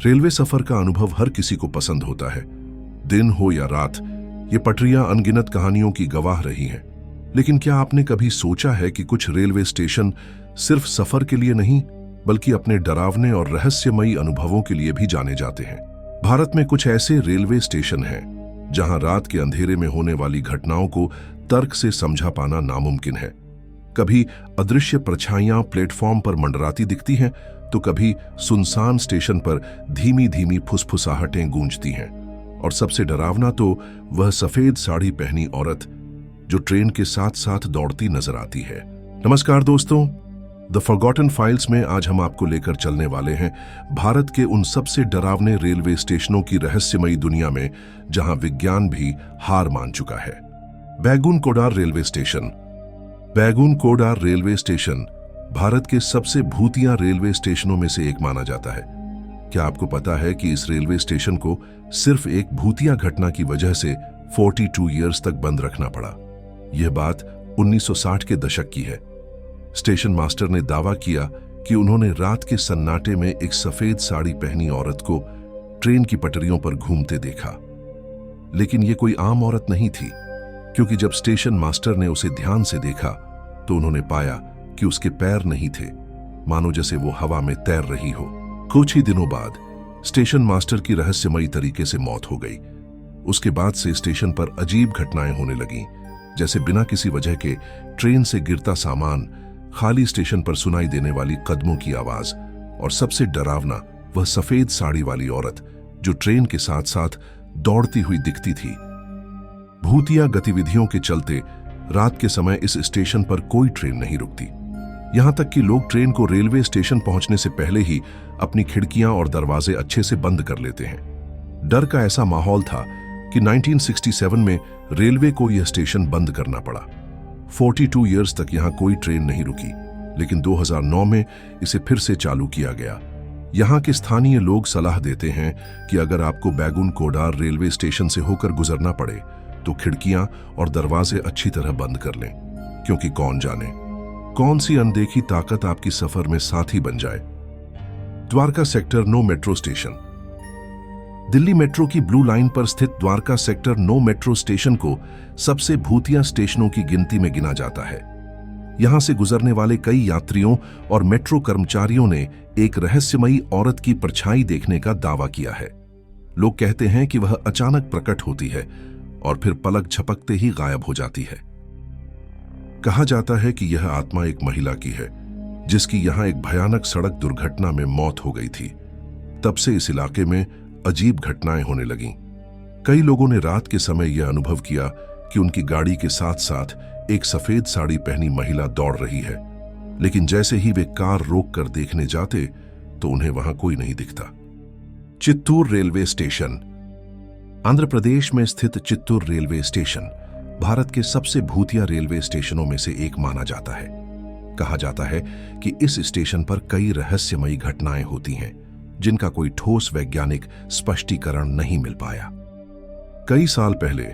Railway सफर का अनुभव हर किसी को पसंद होता है। दिन हो या रात, ये पटरियां अनगिनत कहानियों की गवाह रही हैं। लेकिन क्या आपने कभी सोचा है कि कुछ रेलवे स्टेशन सिर्फ सफर के लिए नहीं, बल्कि अपने डरावने और रहस्यमयी अनुभवों के लिए भी जाने जाते हैं। भारत में कुछ ऐसे रेलवे स्टेशन हैं जहां रात के अंधेरे में होने वाली घटनाओं को तर्क से समझा पाना नामुमकिन है। कभी अदृश्य परछाइयां प्लेटफॉर्म पर मंडराती दिखती हैं, तो कभी सुनसान स्टेशन पर धीमी धीमी फुसफुसाहटें गूंजती हैं। और सबसे डरावना तो वह सफेद साड़ी पहनी औरत जो ट्रेन के साथ साथ दौड़ती नजर आती है। नमस्कार दोस्तों, द फॉरगॉटन फाइल्स में आज हम आपको लेकर चलने वाले हैं भारत के उन सबसे डरावने रेलवे स्टेशनों की रहस्यमयी दुनिया में जहां विज्ञान भी हार मान चुका है। Begunkodar railway station. Begunkodar railway station Bharat के सबसे भूतिया रेलवे स्टेशनों में से एक माना जाता है। क्या आपको पता है कि इस रेलवे स्टेशन को सिर्फ एक भूतिया घटना की वजह से 42 ईयर्स तक बंद रखना पड़ा? यह बात 1960 के दशक की है। स्टेशन मास्टर ने दावा किया कि उन्होंने रात के सन्नाटे में एक सफेद साड़ी पहनी औरत को ट्रेन की पटरियों पर घूमते देखा। लेकिन यह कोई आम औरत नहीं थी, क्योंकि जब स्टेशन मास्टर ने उसे ध्यान से देखा तो उन्होंने पाया कि उसके पैर नहीं थे, मानो जैसे वो हवा में तैर रही हो। कुछ ही दिनों बाद स्टेशन मास्टर की रहस्यमयी तरीके से मौत हो गई। उसके बाद से स्टेशन पर अजीब घटनाएं होने लगीं, जैसे बिना किसी वजह के ट्रेन से गिरता सामान, खाली स्टेशन पर सुनाई देने वाली कदमों की आवाज, और सबसे डरावना वह सफेद साड़ी वाली औरत जो ट्रेन के साथ साथ दौड़ती हुई दिखती थी। भूतिया गतिविधियों के चलते रात के समय इस स्टेशन पर कोई ट्रेन नहीं रुकती। यहां तक कि लोग ट्रेन को रेलवे स्टेशन पहुंचने से पहले ही अपनी खिड़कियां और दरवाजे अच्छे से बंद कर लेते हैं। डर का ऐसा माहौल था कि 1967 में रेलवे को यह स्टेशन बंद करना पड़ा। 42 ईयर्स तक यहां कोई ट्रेन नहीं रुकी, लेकिन 2009 में इसे फिर से चालू किया गया। यहां के स्थानीय लोग सलाह देते हैं कि अगर आपको बैगुनकोडार रेलवे स्टेशन से होकर गुजरना पड़े तो खिड़कियां और दरवाजे अच्छी तरह बंद कर लें, क्योंकि कौन जाने कौन सी अनदेखी ताकत आपकी सफर में साथी बन जाए। Dwarka sector 9 metro station. Delhi metro की ब्लू लाइन पर स्थित द्वारका सेक्टर 9 मेट्रो स्टेशन को सबसे भूतिया स्टेशनों की गिनती में गिना जाता है। यहां से गुजरने वाले कई यात्रियों और मेट्रो कर्मचारियों ने एक रहस्यमयी औरत की परछाई देखने का दावा किया है। लोग कहते हैं कि वह अचानक प्रकट होती है और फिर पलक झपकते ही गायब हो जाती है। कहा जाता है कि यह आत्मा एक महिला की है, जिसकी यहां एक भयानक सड़क दुर्घटना में मौत हो गई थी। तब से इस इलाके में अजीब घटनाएं होने लगीं। कई लोगों ने रात के समय यह अनुभव किया कि उनकी गाड़ी के साथ साथ एक सफेद साड़ी पहनी महिला दौड़ रही है, लेकिन जैसे ही वे कार रोक कर देखने जाते तो उन्हें वहां कोई नहीं दिखता। Chittoor railway station. आंध्र प्रदेश में स्थित चित्तूर रेलवे स्टेशन भारत के सबसे भूतिया रेलवे स्टेशनों में से एक माना जाता है। कहा जाता है कि इस स्टेशन पर कई रहस्यमयी घटनाएं होती हैं, जिनका कोई ठोस वैज्ञानिक स्पष्टीकरण नहीं मिल पाया। कई साल पहले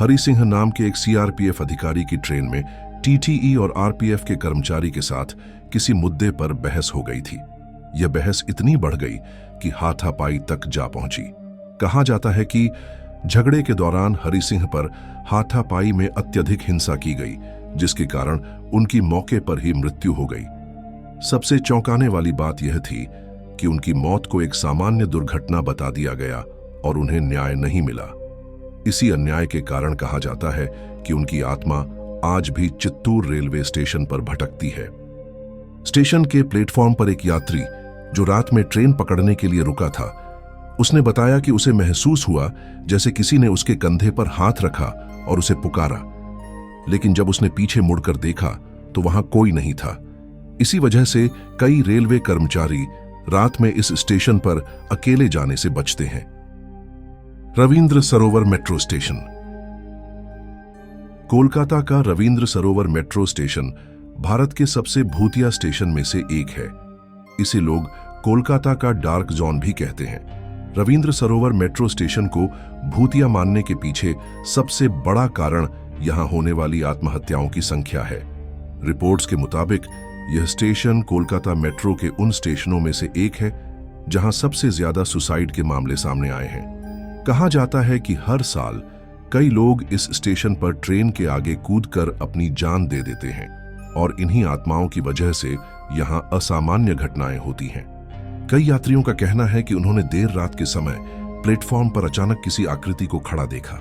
हरि सिंह नाम के एक सीआरपीएफ अधिकारी की ट्रेन में टीटीई और आरपीएफ के कर्मचारी के साथ किसी मुद्दे पर बहस हो गई थी। यह बहस इतनी बढ़ गई कि हाथापाई तक जा पहुंची। कहा जाता है कि झगड़े के दौरान हरि सिंह पर हाथापाई में अत्यधिक हिंसा की गई, जिसके कारण उनकी मौके पर ही मृत्यु हो गई। सबसे चौंकाने वाली बात यह थी कि उनकी मौत को एक सामान्य दुर्घटना बता दिया गया और उन्हें न्याय नहीं मिला। इसी अन्याय के कारण कहा जाता है कि उनकी आत्मा आज भी चित्तूर रेलवे स्टेशन पर भटकती है। स्टेशन के प्लेटफॉर्म पर एक यात्री जो रात में ट्रेन पकड़ने के लिए रुका था, उसने बताया कि उसे महसूस हुआ जैसे किसी ने उसके कंधे पर हाथ रखा और उसे पुकारा, लेकिन जब उसने पीछे मुड़कर देखा तो वहां कोई नहीं था। इसी वजह से कई रेलवे कर्मचारी रात में इस स्टेशन पर अकेले जाने से बचते हैं। रविंद्र सरोवर मेट्रो स्टेशन। कोलकाता का रविंद्र सरोवर मेट्रो स्टेशन भारत के सबसे भूतिया स्टेशन में से एक है। इसे लोग कोलकाता का डार्क जोन भी कहते हैं। रविंद्र सरोवर मेट्रो स्टेशन को भूतिया मानने के पीछे सबसे बड़ा कारण यहां होने वाली आत्महत्याओं की संख्या है। रिपोर्ट्स के मुताबिक यह स्टेशन कोलकाता मेट्रो के उन स्टेशनों में से एक है जहां सबसे ज्यादा सुसाइड के मामले सामने आए हैं। कहा जाता है कि हर साल कई लोग इस स्टेशन पर ट्रेन के आगे कूदकर अपनी जान दे देते हैं और इन्हीं आत्माओं की वजह से यहां असामान्य घटनाएं होती हैं। कई यात्रियों का कहना है कि उन्होंने देर रात के समय प्लेटफॉर्म पर अचानक किसी आकृति को खड़ा देखा,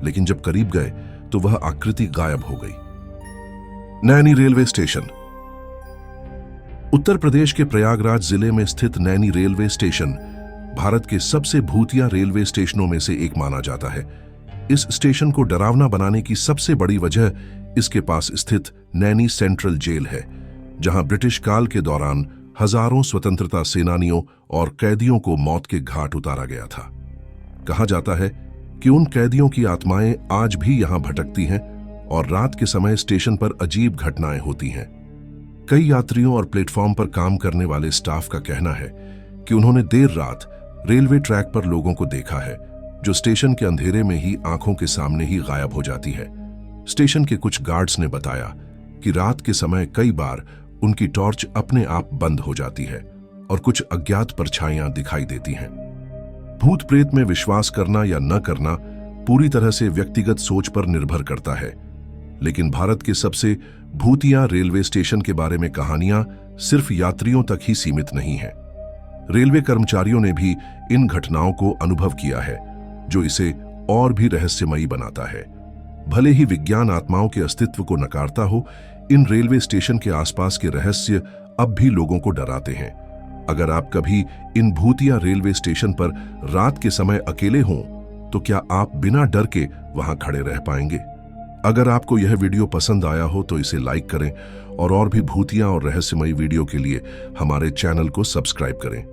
लेकिन जब करीब गए तो वह आकृति गायब हो गई। Naini railway station. उत्तर प्रदेश के प्रयागराज जिले में स्थित नैनी रेलवे स्टेशन भारत के सबसे भूतिया रेलवे स्टेशनों में से एक माना जाता है। इस स्टेशन को डरावना बनाने की सबसे बड़ी वजह इसके पास स्थित नैनी सेंट्रल जेल है, जहां ब्रिटिश काल के दौरान हजारों स्वतंत्रता सेनानियों और कैदियों को मौत के घाट उतारा गया था। कहा जाता है कि उन कैदियों की आत्माएं आज भी यहां भटकती हैं और रात के समय स्टेशन पर अजीब घटनाएं होती हैं। कई यात्रियों और प्लेटफॉर्म पर काम करने वाले स्टाफ का कहना है कि उन्होंने देर रात रेलवे ट्रैक पर लोगों को देखा है जो स्टेशन के अंधेरे में ही आंखों के सामने ही गायब हो जाती है। स्टेशन के कुछ गार्ड्स ने बताया कि रात के समय कई बार उनकी टॉर्च अपने आप बंद हो जाती है और कुछ अज्ञात परछाइयां दिखाई देती हैं। भूत प्रेत में विश्वास करना या न करना पूरी तरह से व्यक्तिगत सोच पर निर्भर करता है, लेकिन भारत के सबसे भूतिया रेलवे स्टेशन के बारे में कहानियां सिर्फ यात्रियों तक ही सीमित नहीं हैं। रेलवे कर्मचारियों ने भी इन घटनाओं को अनुभव किया है, जो इसे और भी रहस्यमयी बनाता है। भले ही विज्ञान आत्माओं के अस्तित्व को नकारता हो, इन रेलवे स्टेशन के आसपास के रहस्य अब भी लोगों को डराते हैं। अगर आप कभी इन भूतिया रेलवे स्टेशन पर रात के समय अकेले हों, तो क्या आप बिना डर के वहां खड़े रह पाएंगे? अगर आपको यह वीडियो पसंद आया हो तो इसे लाइक करें और भी भूतिया और रहस्यमयी वीडियो के लिए हमारे चैनल को सब्सक्राइब करें।